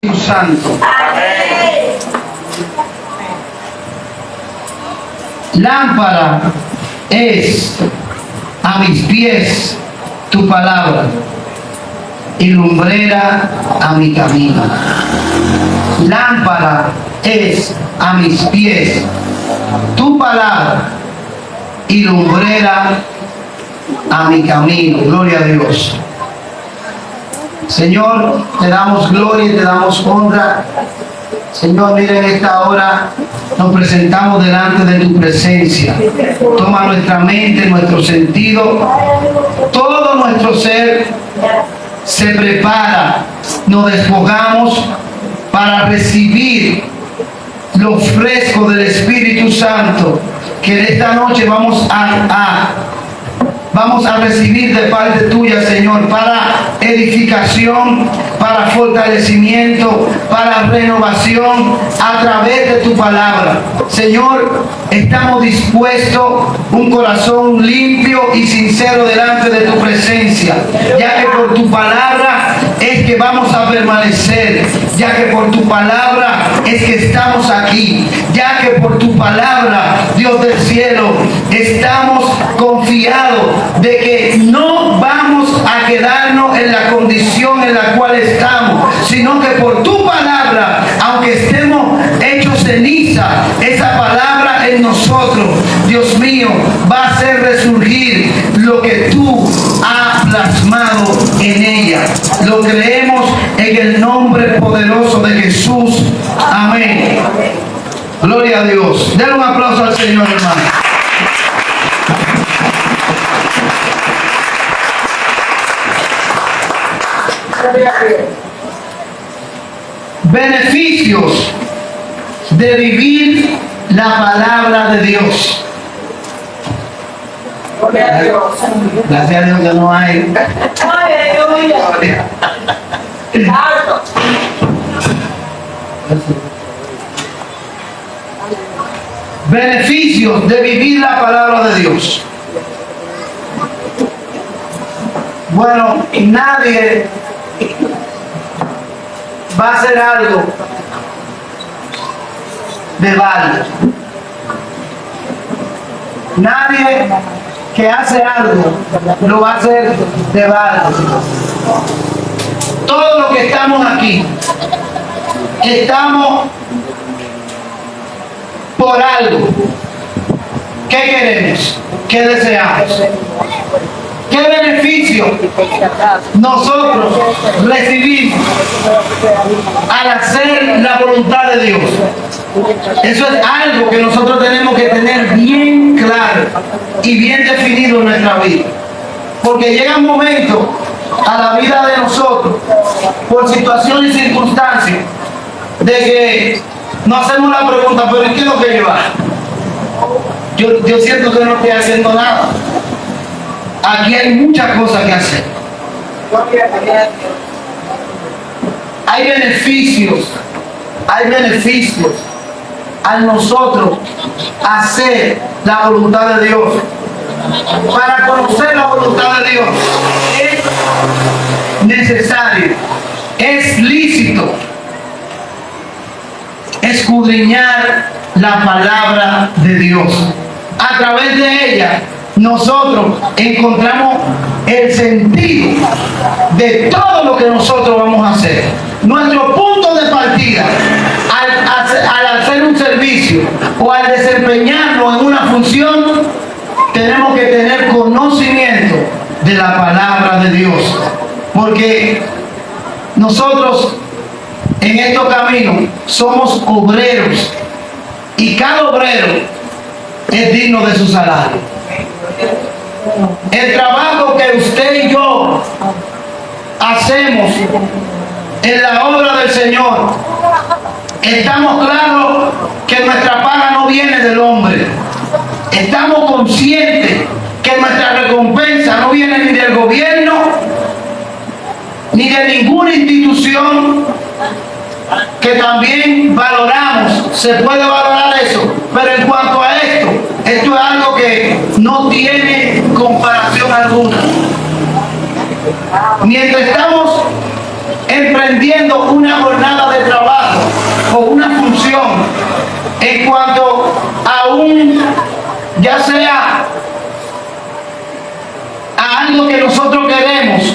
Santo. Lámpara es a mis pies tu palabra y lumbrera a mi camino. Lámpara es a mis pies tu palabra y lumbrera a mi camino. Gloria a Dios. Señor, te damos gloria y te damos honra. Señor, mira, en esta hora nos presentamos delante de tu presencia. Toma nuestra mente, nuestro sentido, todo nuestro ser se prepara. Nos despojamos para recibir lo fresco del Espíritu Santo que en esta noche vamos a recibir de parte tuya, Señor, para edificación, para fortalecimiento, para renovación a través de tu palabra. Señor, estamos dispuestos, un corazón limpio y sincero delante de tu presencia, ya que por tu palabra es que vamos a permanecer, ya que por tu palabra es que estamos aquí, ya que por tu palabra, Dios del cielo, estamos confiados de que no vamos a quedarnos en la condición en la cual estamos, sino que por tu palabra, aunque estemos hechos ceniza, esa palabra en nosotros, Dios mío, va a hacer resurgir lo que tú has plasmado en ella. Lo creemos en el nombre poderoso de Jesús. Amén. Gloria a Dios. Denle un aplauso al Señor, hermano. Beneficios de vivir la palabra de Dios. Gracias a Dios que no hay. Beneficios de vivir la palabra de Dios. Bueno, nadie va a hacer algo de balde. Nadie que hace algo lo va a hacer de balde. Todos los que estamos aquí estamos por algo. ¿Qué queremos? ¿Qué deseamos? ¿Qué beneficio nosotros recibimos al hacer la voluntad de Dios? Eso es algo que nosotros tenemos que tener bien claro y bien definido en nuestra vida. Porque llega un momento a la vida de nosotros, por situaciones y circunstancias, de que nos hacemos la pregunta, pero ¿qué es lo que yo hago? Yo siento que no estoy haciendo nada. Aquí hay muchas cosas que hacer. Hay beneficios a nosotros hacer la voluntad de Dios. Para conocer la voluntad de Dios es necesario, es lícito escudriñar la palabra de Dios. A través de ella nosotros encontramos el sentido de todo lo que nosotros vamos a hacer. Nuestro punto de partida al hacer un servicio o al desempeñarnos en una función, tenemos que tener conocimiento de la palabra de Dios. Porque nosotros en estos caminos somos obreros y cada obrero es digno de su salario. El trabajo que usted y yo hacemos en la obra del Señor, estamos claros que nuestra paga no viene del hombre. Estamos conscientes que nuestra recompensa no viene ni del gobierno ni de ninguna institución que también valoramos. Se puede valorar eso, pero en cuanto a esto es algo que no tiene comparación alguna. Mientras estamos emprendiendo una jornada de ya sea a algo que nosotros queremos,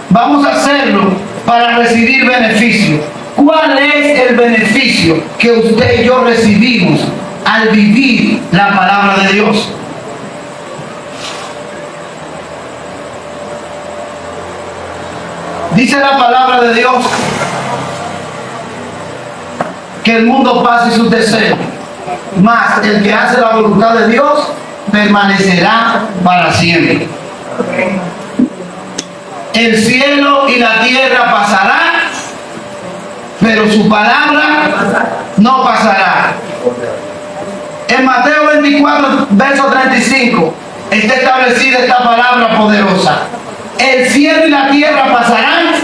vamos a hacerlo para recibir beneficio. ¿Cuál es el beneficio que usted y yo recibimos al vivir la palabra de Dios? Dice la palabra de Dios que el mundo pasa y sus deseos, mas el que hace la voluntad de Dios permanecerá para siempre. El cielo y la tierra pasarán, pero su palabra no pasará. En Mateo 24, verso 35, está establecida esta palabra poderosa. El cielo y la tierra pasarán,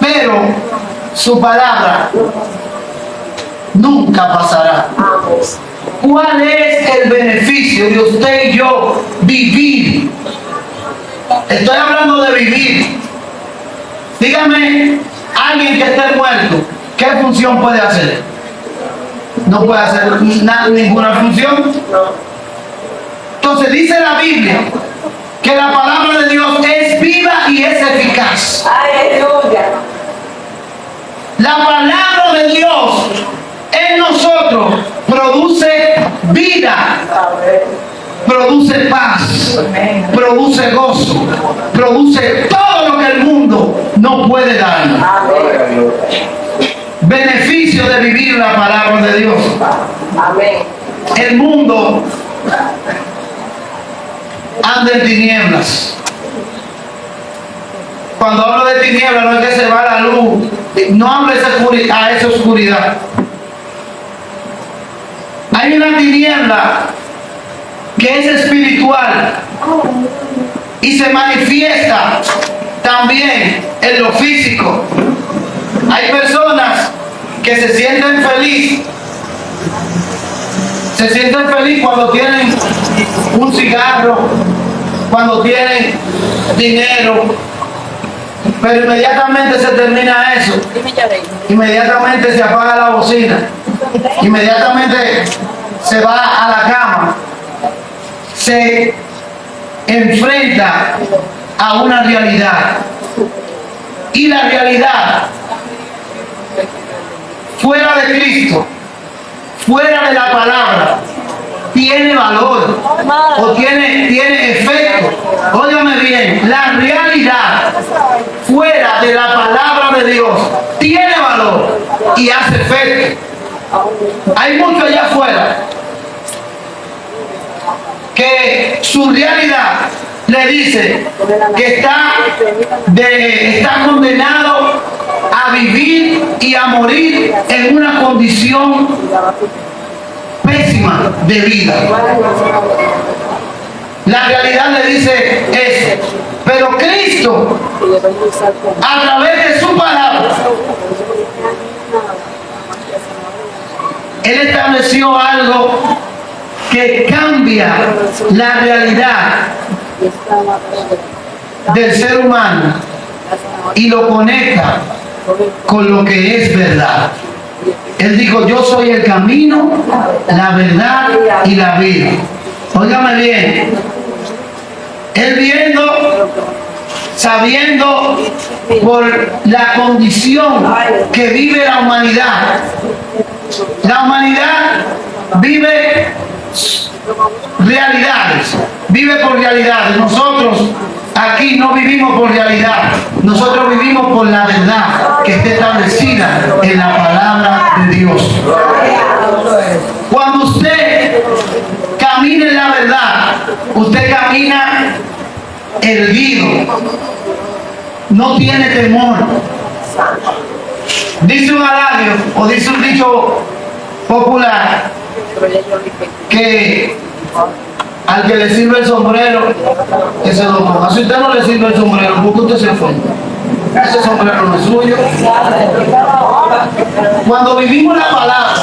pero su palabra nunca pasará. ¿Cuál es el beneficio de usted y yo vivir? Estoy hablando de vivir. Dígame, alguien que esté muerto, ¿qué función puede hacer? No puede hacer ninguna función. Entonces dice la Biblia que la palabra de Dios es viva y es eficaz. Aleluya. La palabra de Dios en nosotros produce vida, produce paz, produce gozo, produce todo lo que el mundo no puede darnos. Beneficio de vivir la palabra de Dios. El mundo anda en tinieblas. Cuando hablo de tinieblas no es que se va la luz, no hablo a esa oscuridad. Hay una tiniebla que es espiritual y se manifiesta también en lo físico. Hay personas que se sienten felices cuando tienen un cigarro, cuando tienen dinero, pero inmediatamente se termina eso, inmediatamente se apaga la bocina, inmediatamente se va a la cama, se enfrenta a una realidad, y la realidad fuera de Cristo, fuera de la palabra, tiene valor o tiene efecto. Óigame bien, la realidad fuera de la palabra de Dios tiene valor y hace efecto. Hay muchos allá afuera que su realidad le dice que está condenado a vivir y a morir en una condición pésima de vida. La realidad le dice eso, pero Cristo, a través de su palabra, Él estableció algo que cambia la realidad del ser humano y lo conecta con lo que es verdad. Él dijo: yo soy el camino, la verdad y la vida. Óigame bien, Él sabiendo por la condición que vive la humanidad vive realidades, vive por realidades. Nosotros aquí no vivimos por realidad, nosotros vivimos por la verdad que está establecida en la palabra de Dios. Cuando usted camina en la verdad, usted camina erguido, no tiene temor. Dice un adagio o dice un dicho popular que al que le sirve el sombrero, que se lo ponga. Si usted no le sirve el sombrero, ¿por qué usted se fue? Ese sombrero no es suyo. Cuando vivimos la palabra,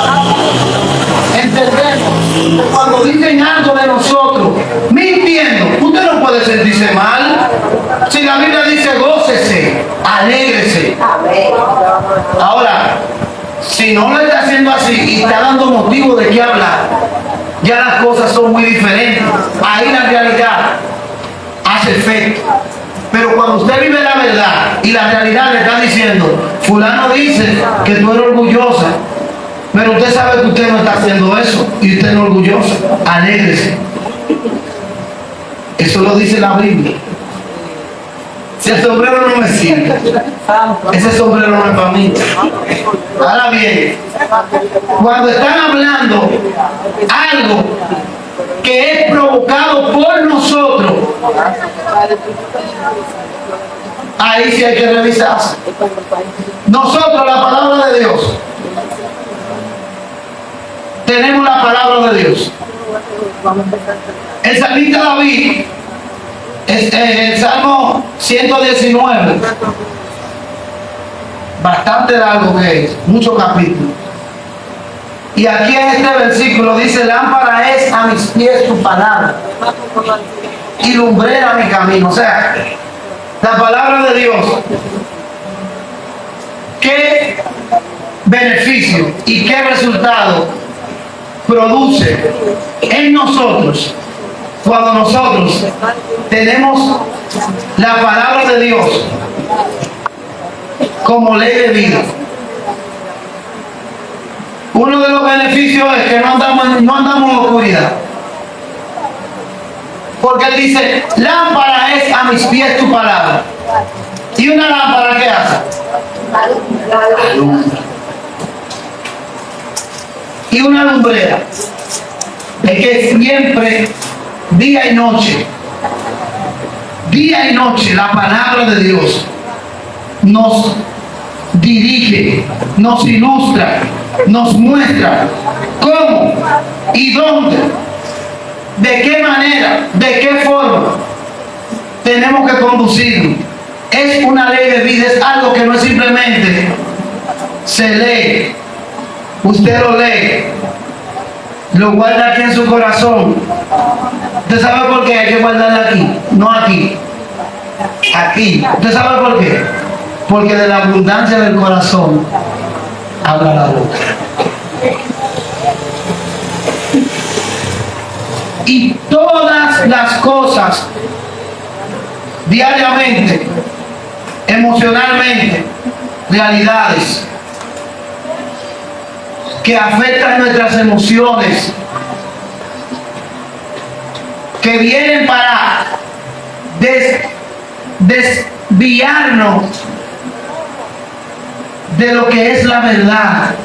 entendemos que cuando dicen algo de nosotros, mintiendo, usted no puede sentirse mal. Si la Biblia dice gócese, alégrese. Ahora, si no lo está haciendo así y está dando motivo de qué hablar, ya las cosas son muy diferentes. Ahí la realidad hace efecto. Pero cuando usted vive la verdad y la realidad le está diciendo, fulano dice que tú eres orgullosa, pero usted sabe que usted no está haciendo eso y usted no es orgullosa, alégrese. Eso lo dice la Biblia. Si el sombrero no me sirve, ese sombrero no es para mí. Ahora bien, cuando están hablando algo que es provocado por nosotros, ahí sí hay que revisarse. Nosotros, la palabra de Dios, tenemos la palabra de Dios. El salmista David, el Salmo 119, bastante largo que es, muchos capítulos. Y aquí en este versículo dice, lámpara es a mis pies tu palabra y lumbrera mi camino. O sea, la palabra de Dios, qué beneficio y qué resultado produce en nosotros cuando nosotros tenemos la palabra de Dios como ley de vida. Uno de los beneficios es que no andamos en oscuridad. Porque él dice, lámpara es a mis pies tu palabra. ¿Y una lámpara qué hace? Alumbra. Y una lumbrera es que siempre, día y noche, la palabra de Dios nos dirige, nos ilustra, nos muestra cómo y dónde, de qué manera, de qué forma tenemos que conducirnos. Es una ley de vida, es algo que no es simplemente se lee, usted lo lee, lo guarda aquí en su corazón. ¿Usted sabe por qué hay que guardarla aquí? No aquí, aquí. ¿Usted sabe por qué? Porque de la abundancia del corazón habla la boca. Y todas las cosas diariamente, emocionalmente, realidades que afectan nuestras emociones, que vienen para desviarnos de lo que es la verdad.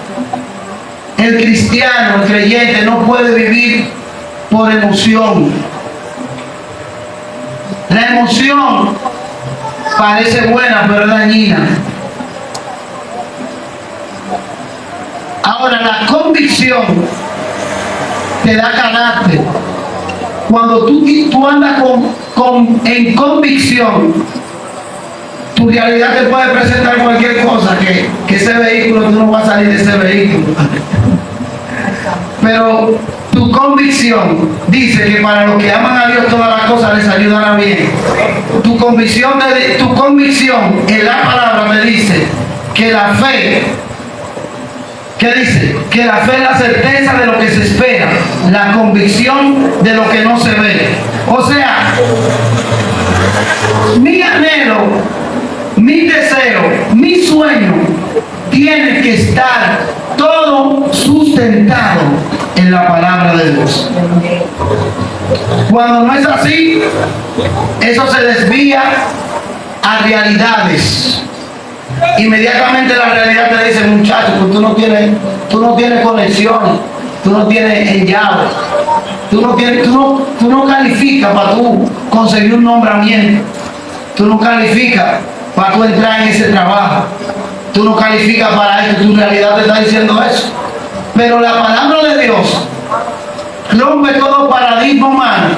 El cristiano, el creyente, no puede vivir por emoción. La emoción parece buena, pero es dañina. Ahora, la convicción te da carácter. Cuando tú andas en convicción, tu realidad te puede presentar cualquier cosa, que ese vehículo, tú no vas a salir de ese vehículo. Pero tu convicción dice que para los que aman a Dios todas las cosas les ayudan a bien. Tu convicción en la palabra te dice que la fe, ¿qué dice? Que la fe es la certeza de lo que se espera, la convicción de lo que no se ve. O sea, mi anhelo, mi deseo, mi sueño tiene que estar todo sustentado en la palabra de Dios. Cuando no es así, eso se desvía a realidades. Inmediatamente la realidad te dice, muchacho, pues tú no tienes conexiones, tú no tienes llaves, tú no calificas para tú conseguir un nombramiento, tú no calificas para tú entrar en ese trabajo, tú no calificas para esto, tu realidad te está diciendo eso. Pero la palabra de Dios rompe todo paradigma humano,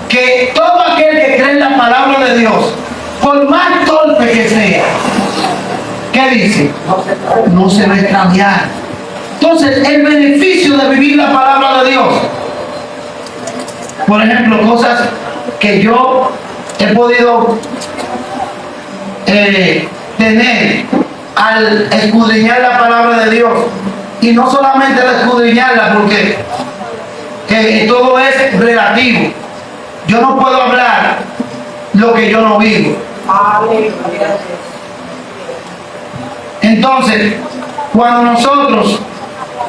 que todo aquel que cree en la palabra de Dios, por más torpe que sea, ¿qué dice? No se va a extraviar. Entonces, el beneficio de vivir la palabra de Dios, por ejemplo, cosas que yo he podido tener al escudriñar la palabra de Dios, y no solamente al escudriñarla, porque todo es relativo. Yo no puedo hablar lo que yo no vivo. Entonces, cuando nosotros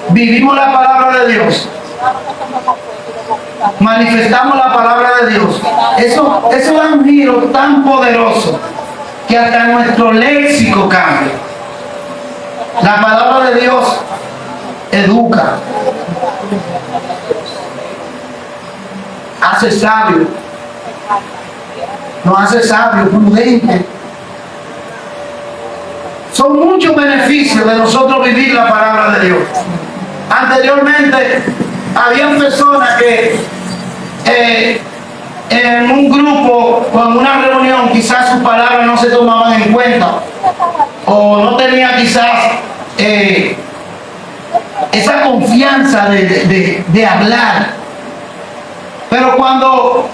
vivimos la palabra de Dios, manifestamos la palabra de Dios, eso da un giro tan poderoso que hasta nuestro léxico cambia. La palabra de Dios educa, hace sabio, nos hace sabio, prudente. Son muchos beneficios de nosotros vivir la palabra de Dios. Anteriormente, habían personas que en un grupo o en una reunión quizás sus palabras no se tomaban en cuenta o no tenía quizás esa confianza de hablar. Pero cuando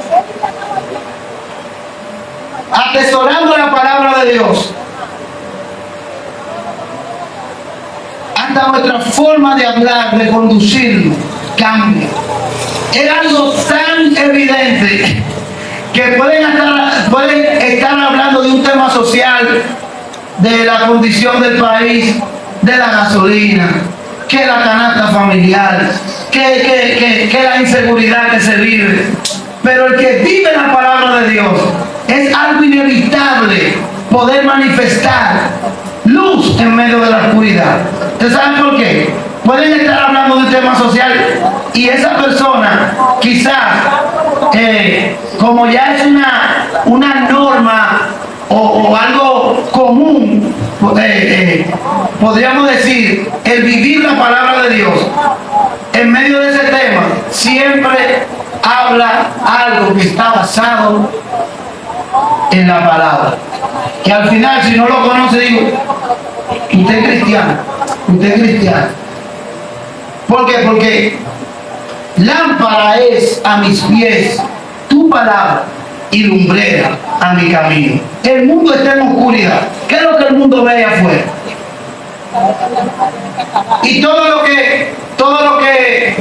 atesorando la palabra de Dios, hasta nuestra forma de hablar, de conducirnos, cambia. Es algo tan evidente que pueden estar hablando de un tema social, de la condición del país, de la gasolina, que la canasta familiar, que la inseguridad que se vive. Pero el que vive la palabra de Dios, es algo inevitable poder manifestar luz en medio de la oscuridad. ¿Ustedes saben por qué? Pueden estar hablando de un tema social y esa persona quizás, como ya es una norma o algo común, podríamos decir, el vivir la palabra de Dios, en medio de ese tema, siempre habla algo que está basado en la palabra. Que al final, si no lo conoce, digo, usted es cristiano, usted es cristiano. ¿Por qué? Porque lámpara es a mis pies tu palabra y lumbrera a mi camino. El mundo está en oscuridad. ¿Qué es lo que el mundo ve afuera? Y todo lo que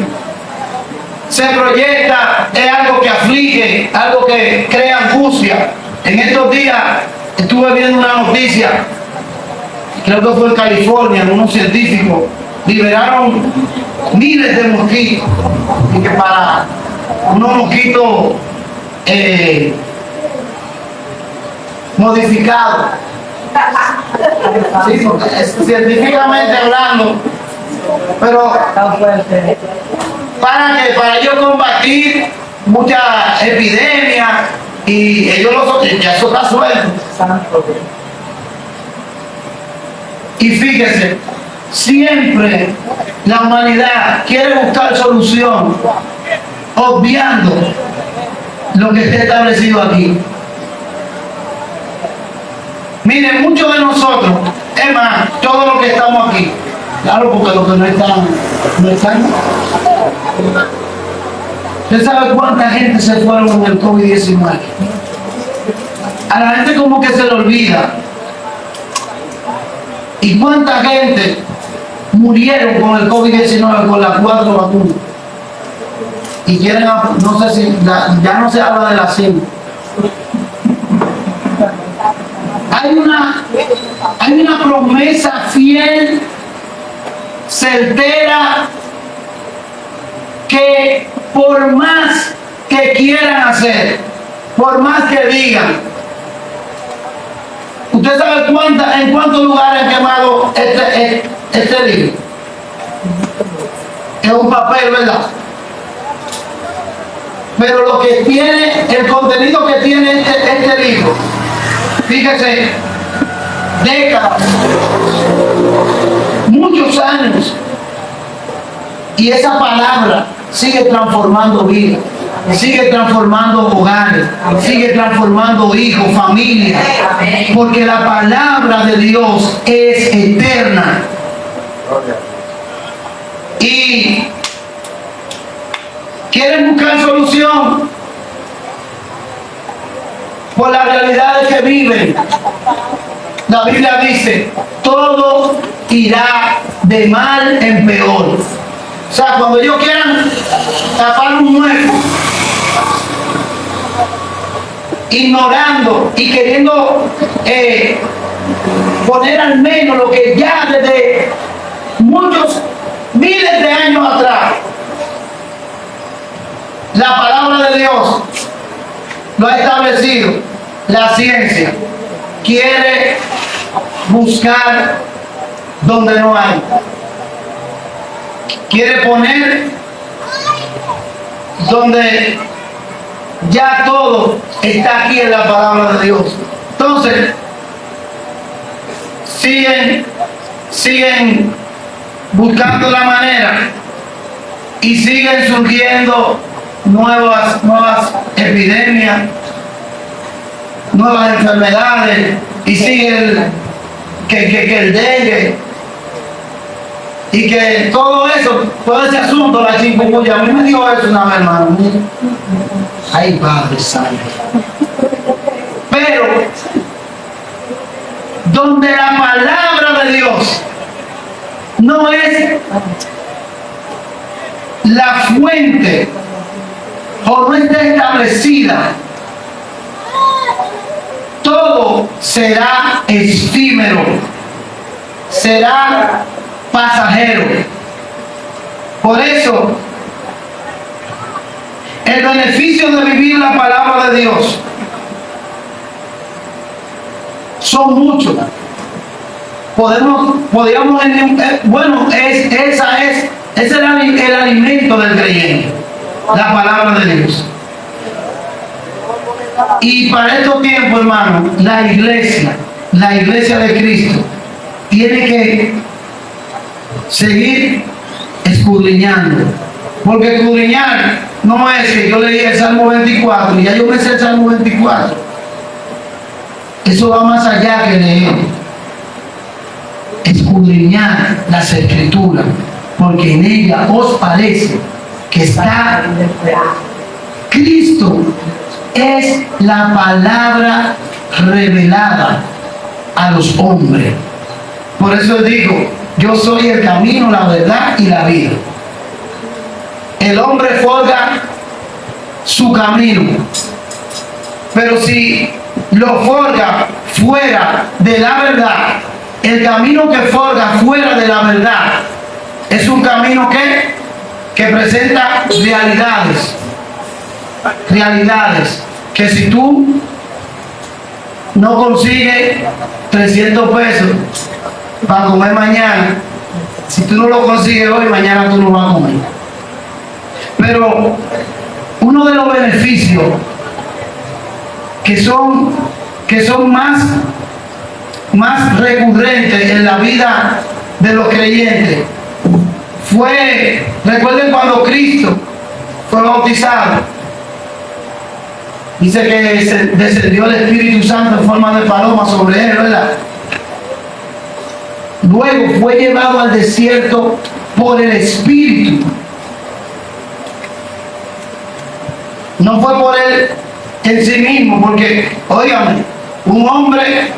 se proyecta es algo que aflige, algo que crea angustia. En estos días estuve viendo una noticia, creo que fue en California, unos científicos liberaron miles de mosquitos, y que para unos mosquitos modificados, sí, científicamente hablando, pero para ellos combatir muchas epidemias, y ellos ya eso está suelto. Y fíjese, siempre la humanidad quiere buscar solución, obviando lo que está establecido aquí. Miren, muchos de nosotros, es más, todos los que estamos aquí, claro, porque los que no están. ¿Usted sabe cuánta gente se fueron con el COVID-19? A la gente como que se le olvida. ¿Y cuánta gente murieron con el COVID-19 con las 4 vacunas? Y quieren, no sé si, ya no se habla de las 5. Hay una promesa fiel, certera, que por más que quieran hacer, por más que digan, ¿usted sabe en cuántos lugares han quemado este libro? Es un papel, ¿verdad? Pero lo que tiene, el contenido que tiene este libro, fíjese, décadas, muchos años, y esa palabra sigue transformando vidas, sigue transformando hogares, sigue transformando hijos, familias, porque la palabra de Dios es eterna. Y quieren buscar solución por las realidades que viven. La Biblia dice, todo irá de mal en peor. O sea, cuando ellos quieran tapar un hueco, ignorando y queriendo poner al menos lo que ya desde muchos miles de años atrás la palabra de Dios lo ha establecido. La ciencia quiere buscar donde no hay, quiere poner donde ya todo está aquí en la palabra de Dios. Entonces siguen buscando la manera y siguen surgiendo nuevas epidemias, nuevas enfermedades, y sigue que el dengue, y que todo eso, todo ese asunto, la chikungunya. A mí me dijo eso una vez, hermano. Ay, Padre Santo. Pero donde la palabra de Dios no es la fuente o no está establecida, todo será efímero, será pasajero. Por eso, el beneficio de vivir la palabra de Dios son muchos. Podríamos, bueno, ese es el alimento del creyente, la palabra de Dios. Y para estos tiempos, hermano, la iglesia de Cristo, tiene que seguir escudriñando. Porque escudriñar no es que yo leí el Salmo 24 y ya yo me sé el Salmo 24. Eso va más allá que leer. Escudriñar las Escrituras, porque en ella os parece que está Cristo. Es la palabra revelada a los hombres. Por eso digo, yo soy el camino, la verdad y la vida. El hombre forja su camino, pero si lo forja fuera de la verdad, el camino que forja fuera de la verdad es un camino que presenta realidades que si tú no consigues 300 pesos para comer mañana, si tú no lo consigues hoy, mañana tú no vas a comer. Pero uno de los beneficios que son más recurrentes en la vida de los creyentes recuerden cuando Cristo fue bautizado. Dice que descendió el Espíritu Santo en forma de paloma sobre él, ¿verdad? Luego fue llevado al desierto por el Espíritu. No fue por él en sí mismo, porque, óigame, un hombre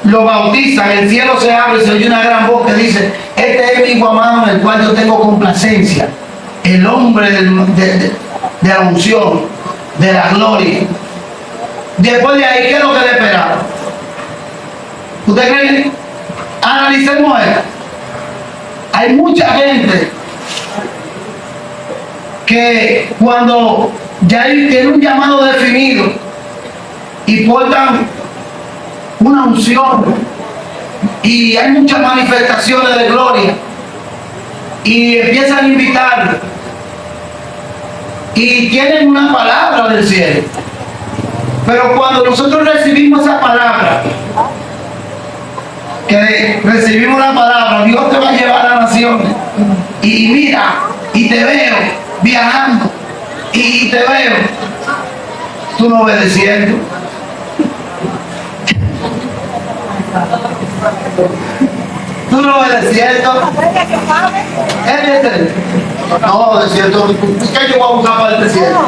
lo bautiza, el cielo se abre, se oye una gran voz que dice: este es mi hijo amado en el cual yo tengo complacencia. El hombre de la unción, de la gloria. Después de ahí, ¿qué es lo que le esperaba? ¿Usted cree? Analicemos esto. Hay mucha gente que cuando ya tiene un llamado definido y portan una unción y hay muchas manifestaciones de gloria y empiezan a invitarlo y tienen una palabra del cielo, pero cuando nosotros recibimos esa palabra, que recibimos la palabra, Dios te va a llevar a naciones, y mira, y te veo viajando, y te veo, tú no obedeciendo. Tú no obedeciendo. No, desierto. ¿Qué yo voy a buscar para el desierto?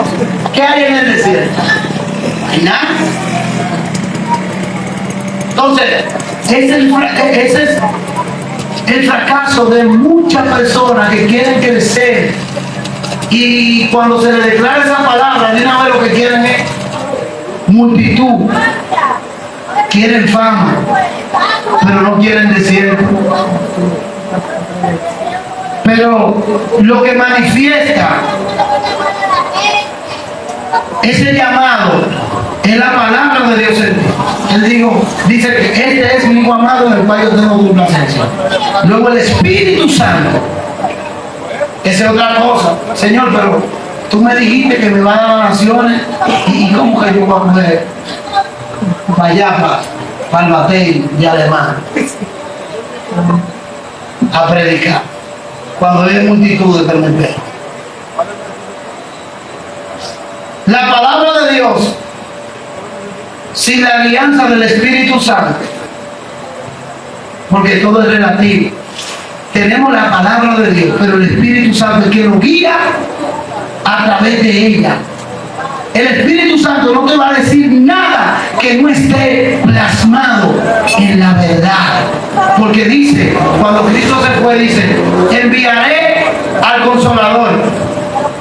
¿Qué hay en el desierto? No hay nada. Entonces, ese el fracaso de muchas personas que quieren crecer y cuando se les declara esa palabra, de una vez lo que quieren es multitud, quieren fama, pero no quieren desierto. Pero lo que manifiesta ese llamado es la palabra de Dios en ti. Él dice que este es mi hijo amado en el cual yo tengo complacencia. Luego el Espíritu Santo, esa es otra cosa. Señor, pero tú me dijiste que me van a dar las naciones y cómo que yo voy a coger para allá, para el batey de Alemán a predicar cuando hay multitudes que me ven. La palabra de Dios sin la alianza del Espíritu Santo, porque todo es relativo. Tenemos la palabra de Dios, pero el Espíritu Santo es que nos guía a través de ella. El Espíritu Santo no te va a decir nada que no esté plasmado en la verdad. Porque dice, cuando Cristo se fue, dice, enviaré al Consolador,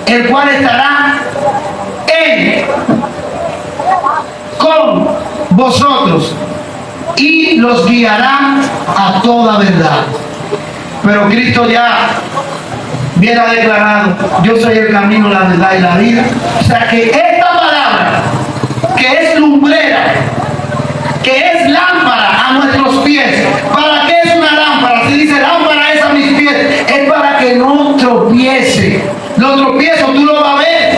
el cual estará con vosotros y los guiará a toda verdad. Pero Cristo ya viene declarado, yo soy el camino, la verdad y la vida. O sea que esta palabra, que es lumbrera, que es lámpara a nuestros pies. ¿Para qué es una lámpara? Si dice lámpara es a mis pies, es para que no tropiece. Los tropiezos tú lo vas a ver.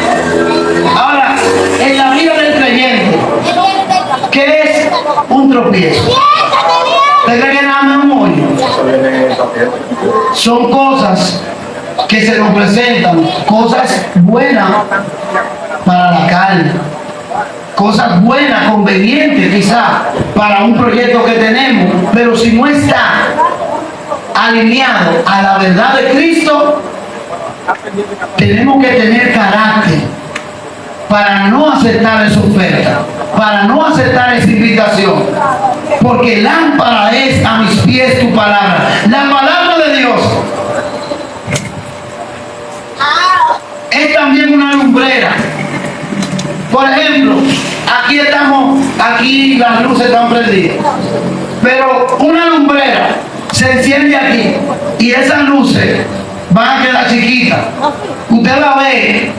Ahora, en la vida del creyente, ¿qué es un tropiezo? ¿Usted cree que nada más un hoyo? Son cosas que se nos presentan, cosas buenas para la carne, cosas buenas, convenientes quizás para un proyecto que tenemos, pero si no está alineado a la verdad de Cristo, tenemos que tener carácter para no aceptar esa oferta, para no aceptar esa invitación, porque lámpara es a mis pies tu palabra. La palabra de Dios es también una lumbrera. Por ejemplo, aquí las luces están prendidas, pero una lumbrera se enciende aquí y esas luces van a quedar chiquitas. Usted va a ver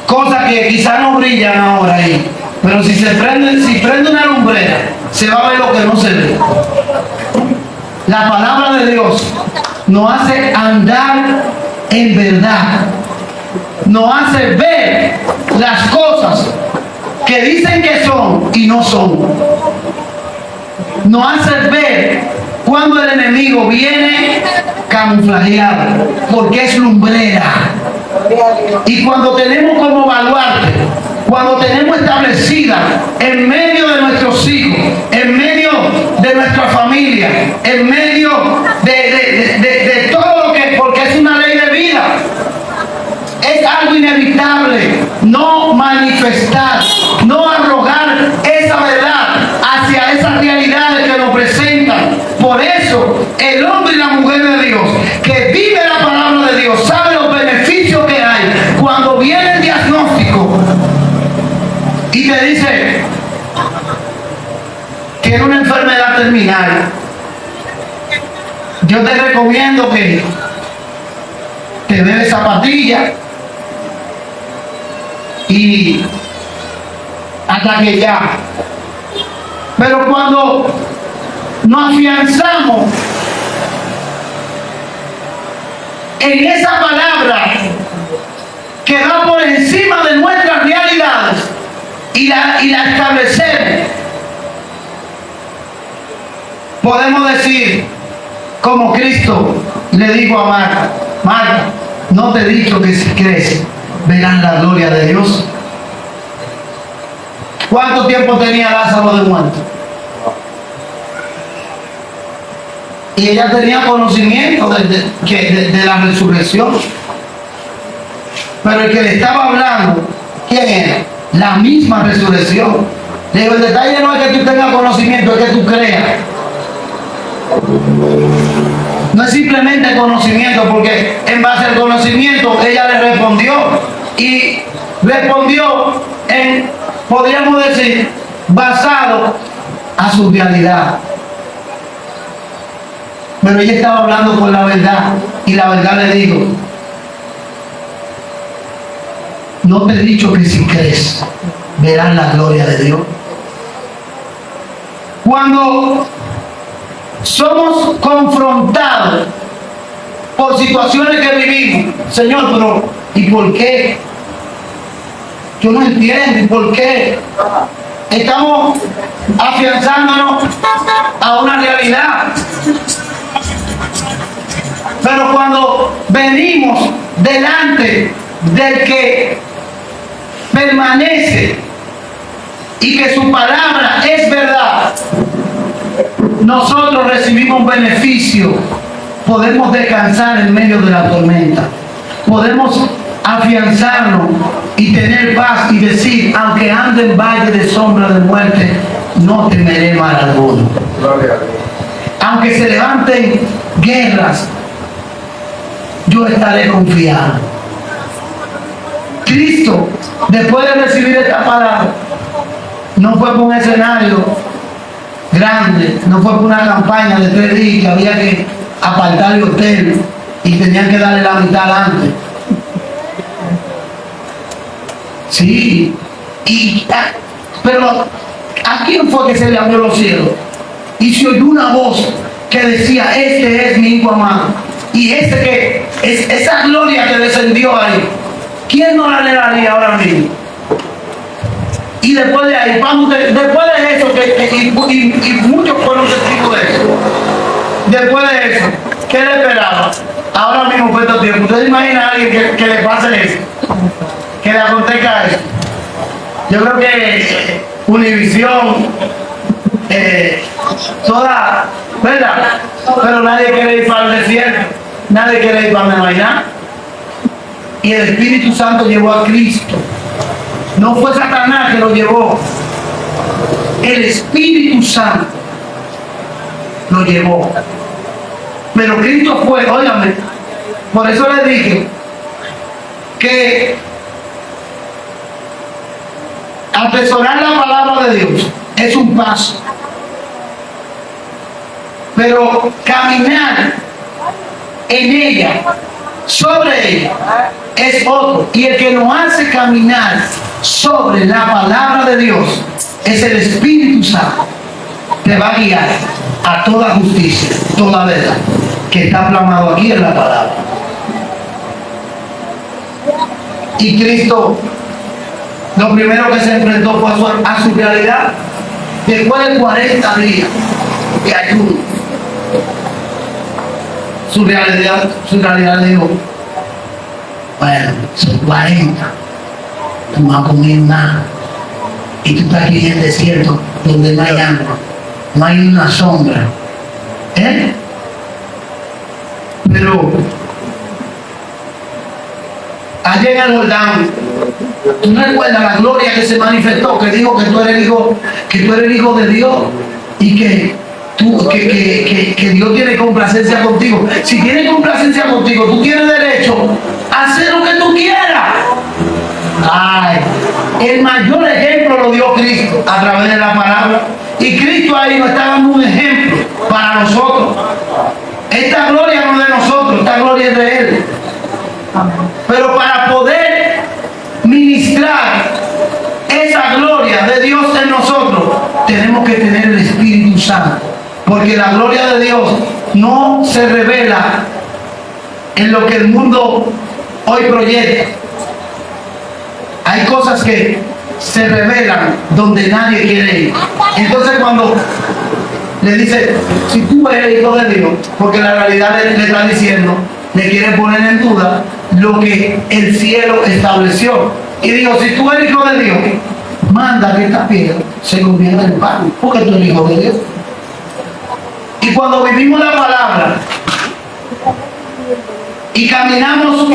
cosas que quizás no brillan ahora ahí, pero si prende una lumbrera, se va a ver lo que no se ve. La palabra de Dios nos hace andar en verdad, nos hace ver las cosas que dicen que son y no son. Nos hace ver cuando el enemigo viene camuflajeado, porque es lumbrera. Y cuando tenemos como baluarte, cuando tenemos establecida en medio de nuestros hijos, en medio de nuestra familia, en medio de todo lo que, porque es una ley de vida, es algo inevitable no manifestar, no arrogar esa verdad hacia esas realidades que nos presentan. Por eso el hombre y la mujer de Dios que vive la palabra de Dios sabe los beneficios que hay cuando viene el diagnóstico y te dice que es una enfermedad terminal. Yo te recomiendo que te bebes esa pastilla y hasta que ya. Pero cuando nos afianzamos en esa palabra que va por encima de nuestras realidades y la establecemos, podemos decir como Cristo le dijo a Marta: Marta, no te he dicho que si crees verás la gloria de Dios. ¿Cuánto tiempo tenía Lázaro de muerto? Y ella tenía conocimiento de la resurrección. Pero el que le estaba hablando, ¿quién era? La misma resurrección. Le digo, el detalle no es que tú tengas conocimiento, es que tú creas. No No es simplemente conocimiento, porque en base al conocimiento ella le respondió. Y respondió en, podríamos decir, basado a su realidad. Pero ella estaba hablando con la verdad. Y la verdad le digo, no te he dicho que si crees, verás la gloria de Dios. Cuando somos confrontados por situaciones que vivimos, Señor, pero ¿y por qué? Yo no entiendo, ¿y por qué? Estamos afianzándonos a una realidad. Pero cuando venimos delante del que permanece y que su palabra es verdad, nosotros recibimos un beneficio. Podemos descansar en medio de la tormenta. Podemos afianzarnos y tener paz y decir, aunque ande en valle de sombra de muerte, no temeré mal alguno. Aunque se levanten guerras, yo estaré confiado. Cristo, después de recibir esta palabra, no fue por un escenario grande, no fue por una campaña de 3 días que había que apartar el hotel y tenían que darle la mitad antes. Sí, pero ¿a quién fue que se le abrió los cielos? Y se oyó una voz que decía, este es mi hijo amado. Y ese que es esa gloria que descendió ahí, ¿quién no la negaría ahora mismo? Y después de ahí, después de eso, y muchos fueron testigos de eso. Después de eso, ¿qué le esperaba? Ahora mismo fue todo tiempo. ¿Ustedes imaginan a alguien que le pase eso? Que le acontezca eso. Yo creo que Univisión, toda, ¿verdad? Pero nadie quiere ir para el desierto, nadie quiere ir para donde no hay nada. Y el Espíritu Santo llevó a Cristo. No fue Satanás que lo llevó. El Espíritu Santo lo llevó. Pero Cristo fue, óigame, por eso le dije que atesorar la palabra de Dios es un paso. Pero caminar en ella, sobre ella, es otro. Y el que nos hace caminar sobre la palabra de Dios es el Espíritu Santo. Te va a guiar a toda justicia, toda verdad, que está plasmado aquí en la palabra. Y Cristo, lo primero que se enfrentó fue a su realidad. Después de 40 días de ayuno, su realidad le dijo, bueno, son 40, no vas a comer nada. Y tú estás aquí en el desierto donde no hay agua, no hay una sombra. Pero allá en el Jordán, ¿tú no recuerdas la gloria que se manifestó? Que dijo que tú eres hijo de Dios y que Dios tiene complacencia contigo. Si tiene complacencia contigo, tú tienes derecho a hacer lo que tú quieras. Ay, el mayor ejemplo lo dio Cristo a través de la palabra. Y Cristo ahí nos está dando un ejemplo para nosotros. Esta gloria no es de nosotros, esta gloria es de Él. Pero para poder ministrar esa gloria de Dios en nosotros, tenemos que tener el Espíritu Santo. Porque la gloria de Dios no se revela en lo que el mundo hoy proyecta. Hay cosas que se revelan donde nadie quiere ir. Entonces cuando le dice, si tú eres hijo de Dios, porque la realidad le está diciendo, le quiere poner en duda lo que el cielo estableció. Y digo, si tú eres hijo de Dios, manda que esta piedra se convierta en pan, porque tú eres hijo de Dios. Y cuando vivimos la palabra y caminamos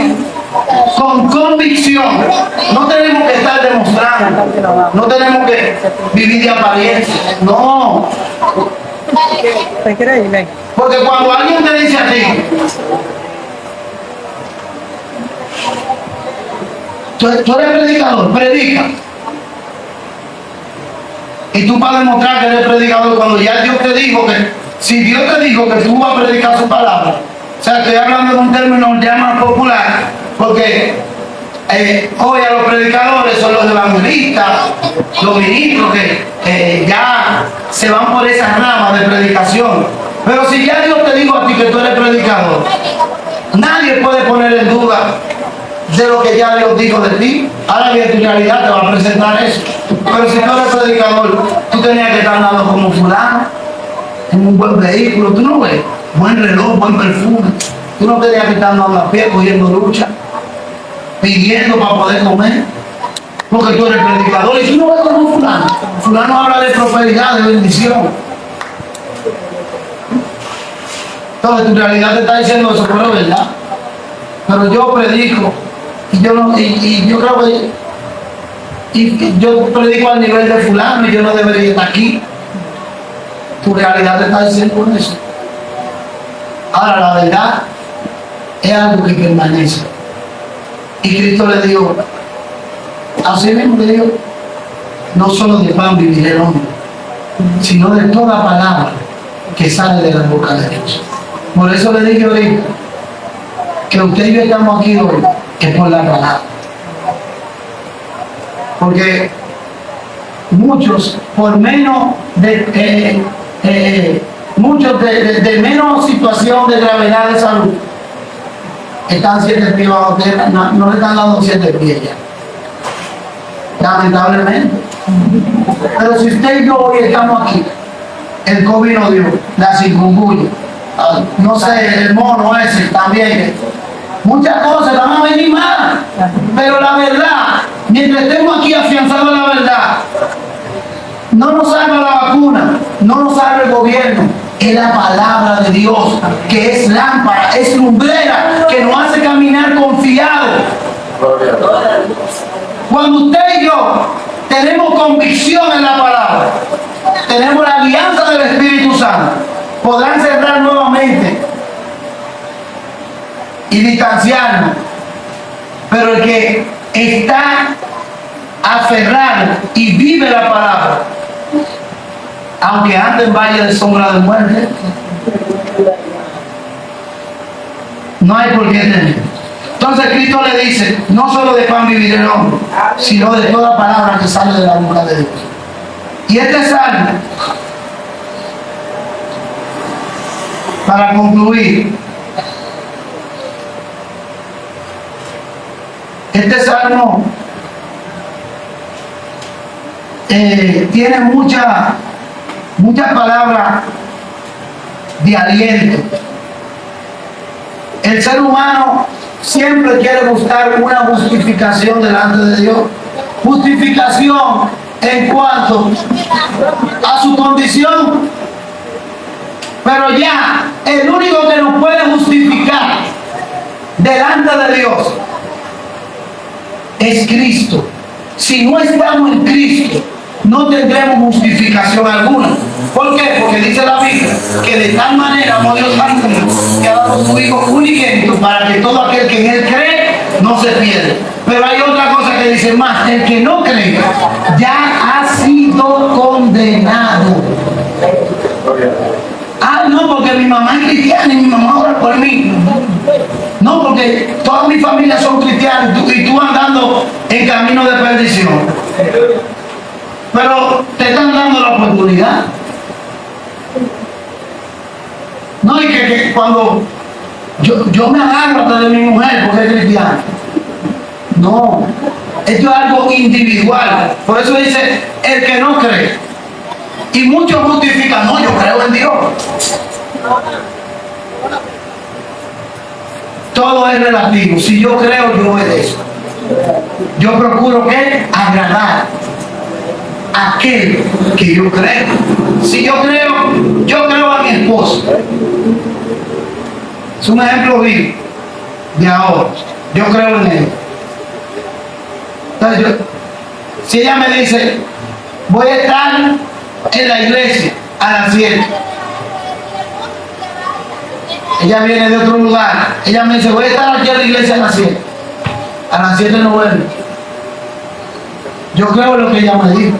con convicción, no tenemos que estar demostrando, no tenemos que vivir de apariencia, no. Porque cuando alguien te dice a ti, tú eres predicador, predica. Y tú para demostrar que eres predicador, cuando ya Dios te dijo que, si Dios te dijo que tú vas a predicar su palabra, o sea, estoy hablando de un término ya más popular, porque hoy a los predicadores son los evangelistas, los ministros que ya se van por esas ramas de predicación. Pero si ya Dios te dijo a ti que tú eres predicador, nadie puede poner en duda de lo que ya Dios dijo de ti. Ahora bien, tu realidad te va a presentar eso. Pero si tú eres predicador, tú tenías que estar andando como fulano, en un buen vehículo, tú no ves, buen reloj, buen perfume. Tú no tenías que estar andando a pie, cogiendo lucha, pidiendo para poder comer, porque tú eres predicador y tú no ves como fulano. Fulano habla de prosperidad, de bendición. Entonces tu realidad te está diciendo eso, pero es verdad. Pero yo predico y yo no, y yo creo que yo predico al nivel de fulano y yo no debería estar aquí. Tu realidad te está diciendo eso. Ahora la verdad es algo que permanece. Y Cristo le dijo, así mismo le dijo, no solo de pan vivirá el hombre, sino de toda palabra que sale de la boca de Dios. Por eso le dije ahorita que usted y yo estamos aquí hoy, es por la palabra. Porque muchos, por menos muchos de menos situación de gravedad de salud, están 7 pies bajo tierra, no le están dando 7 pies ya. Lamentablemente. Pero si usted y yo hoy estamos aquí, el COVID no dio, la chikungunya, no sé, el mono ese también. Muchas cosas van a venir más. Pero la verdad, mientras estemos aquí afianzados en la verdad, no nos salva la vacuna, no nos salva el gobierno. Es la palabra de Dios, que es lámpara, es lumbrera, que nos hace caminar confiado. Cuando usted y yo tenemos convicción en la palabra, tenemos la alianza del Espíritu Santo, podrán cerrar nuevamente y distanciarnos. Pero el que está aferrado y vive la palabra, aunque ande en valle de sombra de muerte, no hay por qué temer. Entonces Cristo le dice, no solo de pan vivir el hombre, sino de toda palabra que sale de la boca de Dios. Y este salmo, para concluir, este salmo tiene muchas palabras de aliento. El ser humano siempre quiere buscar una justificación delante de Dios. Justificación en cuanto a su condición. Pero ya, el único que nos puede justificar delante de Dios es Cristo. Si no estamos en Cristo, no tendremos justificación alguna. ¿Por qué? Porque dice la Biblia que de tal manera amó Dios al mundo que ha dado su Hijo unigénito para que todo aquel que en Él cree no se pierda. Pero hay otra cosa que dice más: el que no cree ya ha sido condenado. Ah, no, porque mi mamá es cristiana y mi mamá ora por mí. No, porque toda mi familia son cristianos y tú andando en camino de perdición. Pero te están dando la oportunidad. No, y que cuando yo me agarro hasta de mi mujer porque es cristiana. No, esto es algo individual. Por eso dice, el que no cree. Y muchos justifican, no, yo creo en Dios. Todo es relativo. Si yo creo, yo obedezco. Yo procuro que agradar a aquel que yo creo. Si yo creo a mi esposa. Es un ejemplo vivo de ahora. Yo creo en él. Entonces si ella me dice, voy a estar en la iglesia a las 7, Ella viene de otro lugar. Ella me dice, voy a estar aquí en la iglesia a las 7. A las 7 no vuelve. Yo creo en lo que ella me dijo.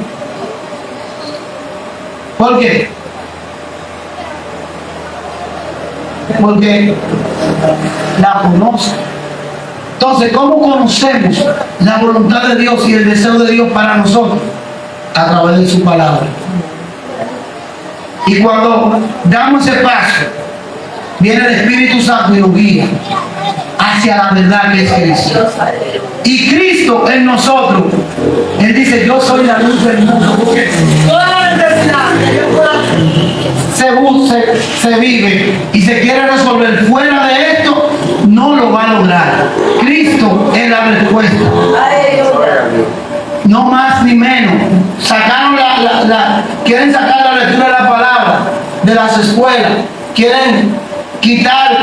¿Por qué? Porque la conoce. Entonces, ¿cómo conocemos la voluntad de Dios y el deseo de Dios para nosotros? A través de su palabra. Y cuando damos ese paso, viene el Espíritu Santo y nos guía hacia la verdad que es Cristo. Y Cristo en nosotros, Él dice, yo soy la luz del mundo. Porque toda la necesidad que yo pueda se vive y se quiere resolver fuera de esto, no lo va a lograr. Cristo es la respuesta. No más ni menos. Sacaron quieren sacar la lectura de la palabra de las escuelas. Quieren quitar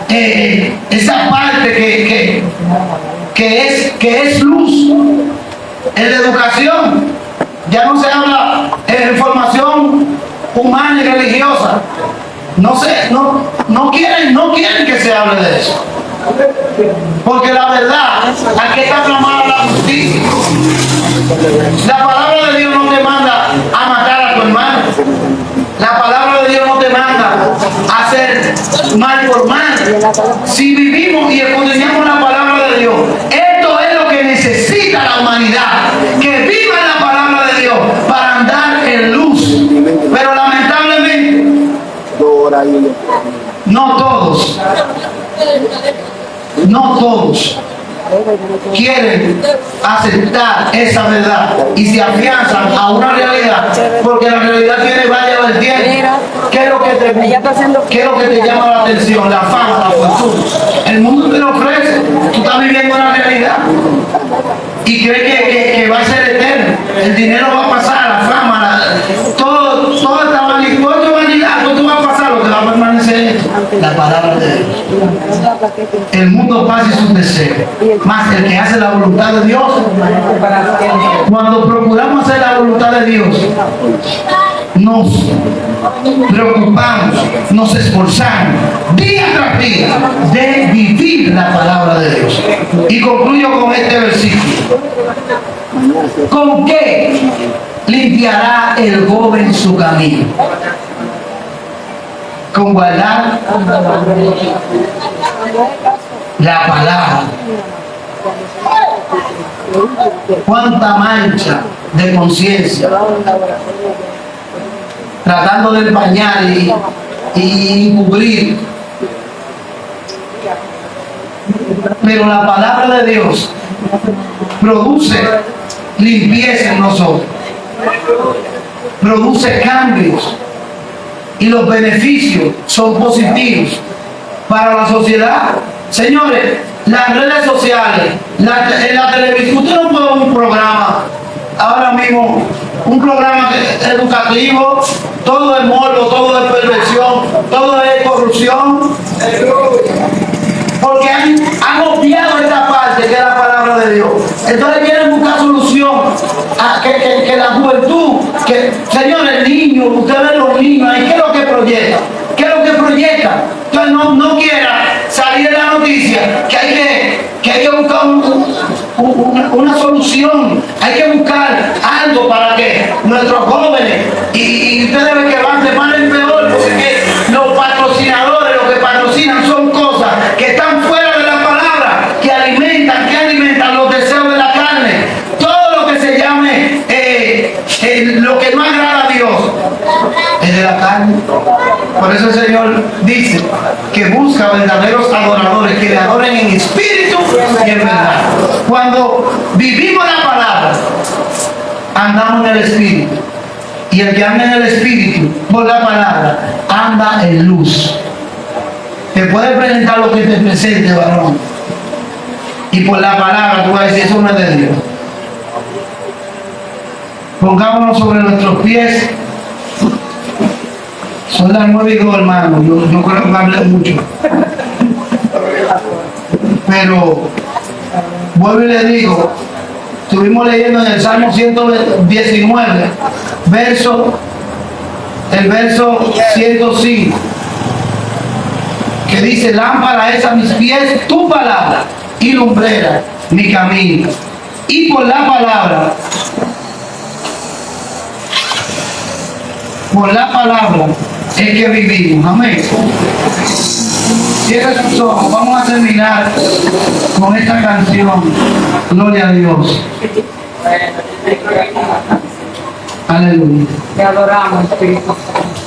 esa parte que es luz en la educación. Ya no se habla en formación humana y religiosa. No quieren que se hable de eso. Porque la verdad, aquí está clamada la justicia. La palabra de Dios no te manda a matar a tu hermano. La palabra de Dios no te manda a hacer mal por mal. Si vivimos y escudriñamos la palabra de Dios, esto es lo que necesita la humanidad. Que viva la palabra de Dios para andar en luz. Pero lamentablemente, no todos quieren aceptar esa verdad y se afianzan a una realidad, porque la realidad tiene varias vertientes. ¿Qué es lo que te llama la atención? La fama, la fortuna. El mundo te lo ofrece. Tú estás viviendo una realidad y crees que va a ser eterno. El dinero va a pasar, la fama, todo esta vanidad, todo va a pasar, lo que va a permanecer es la palabra de Dios. El mundo pasa y sus deseos, más el que hace la voluntad de Dios. Cuando procuramos hacer la voluntad de Dios, nos preocupamos, nos esforzamos día tras día de vivir la palabra de Dios. Y concluyo con este versículo. ¿Con qué limpiará el joven su camino? Con guardar la palabra. Cuánta mancha de conciencia tratando de empañar y cubrir. Pero la palabra de Dios produce limpieza en nosotros, produce cambios, y los beneficios son positivos para la sociedad. Señores, las redes sociales, en la televisión, usted no puede ver un programa ahora mismo, un programa educativo, todo es morbo, todo es perversión, todo es corrupción, porque han obviado esta parte que es la palabra de Dios. Entonces quieren buscar solución a que la juventud, señores, niños, ustedes ven los niños, ¿qué es lo que proyecta? ¿Qué es lo que proyecta? Entonces no quiera salir en la noticia que hay que buscar una solución, hay que buscar algo para que nuestros jóvenes y ustedes ven que van de mal en peor, porque los patrocinadores lo que patrocinan son cosas que están fuera de la palabra, que alimentan los deseos de la carne, todo lo que se llame lo que no agrada a Dios es de la carne. Por eso el Señor dice que busca verdaderos adoradores que le adoren en espíritu y en verdad. Cuando vivimos la palabra, andamos en el espíritu, y el que anda en el espíritu por la palabra anda en luz. Te puede presentar lo que te presente, varón, y por la palabra tú vas a decir, eso no es de Dios. Pongámonos sobre nuestros pies. Son las 9:02, hermano. Yo creo que hablé mucho. Pero vuelvo y le digo, estuvimos leyendo en el Salmo 119, el verso 105, que dice, lámpara es a mis pies tu palabra y lumbrera mi camino. Y por la palabra es que vivimos. Amén. Cierra sus ojos. Vamos a terminar con esta canción. Gloria a Dios. Aleluya. Te adoramos, Espíritu Santo.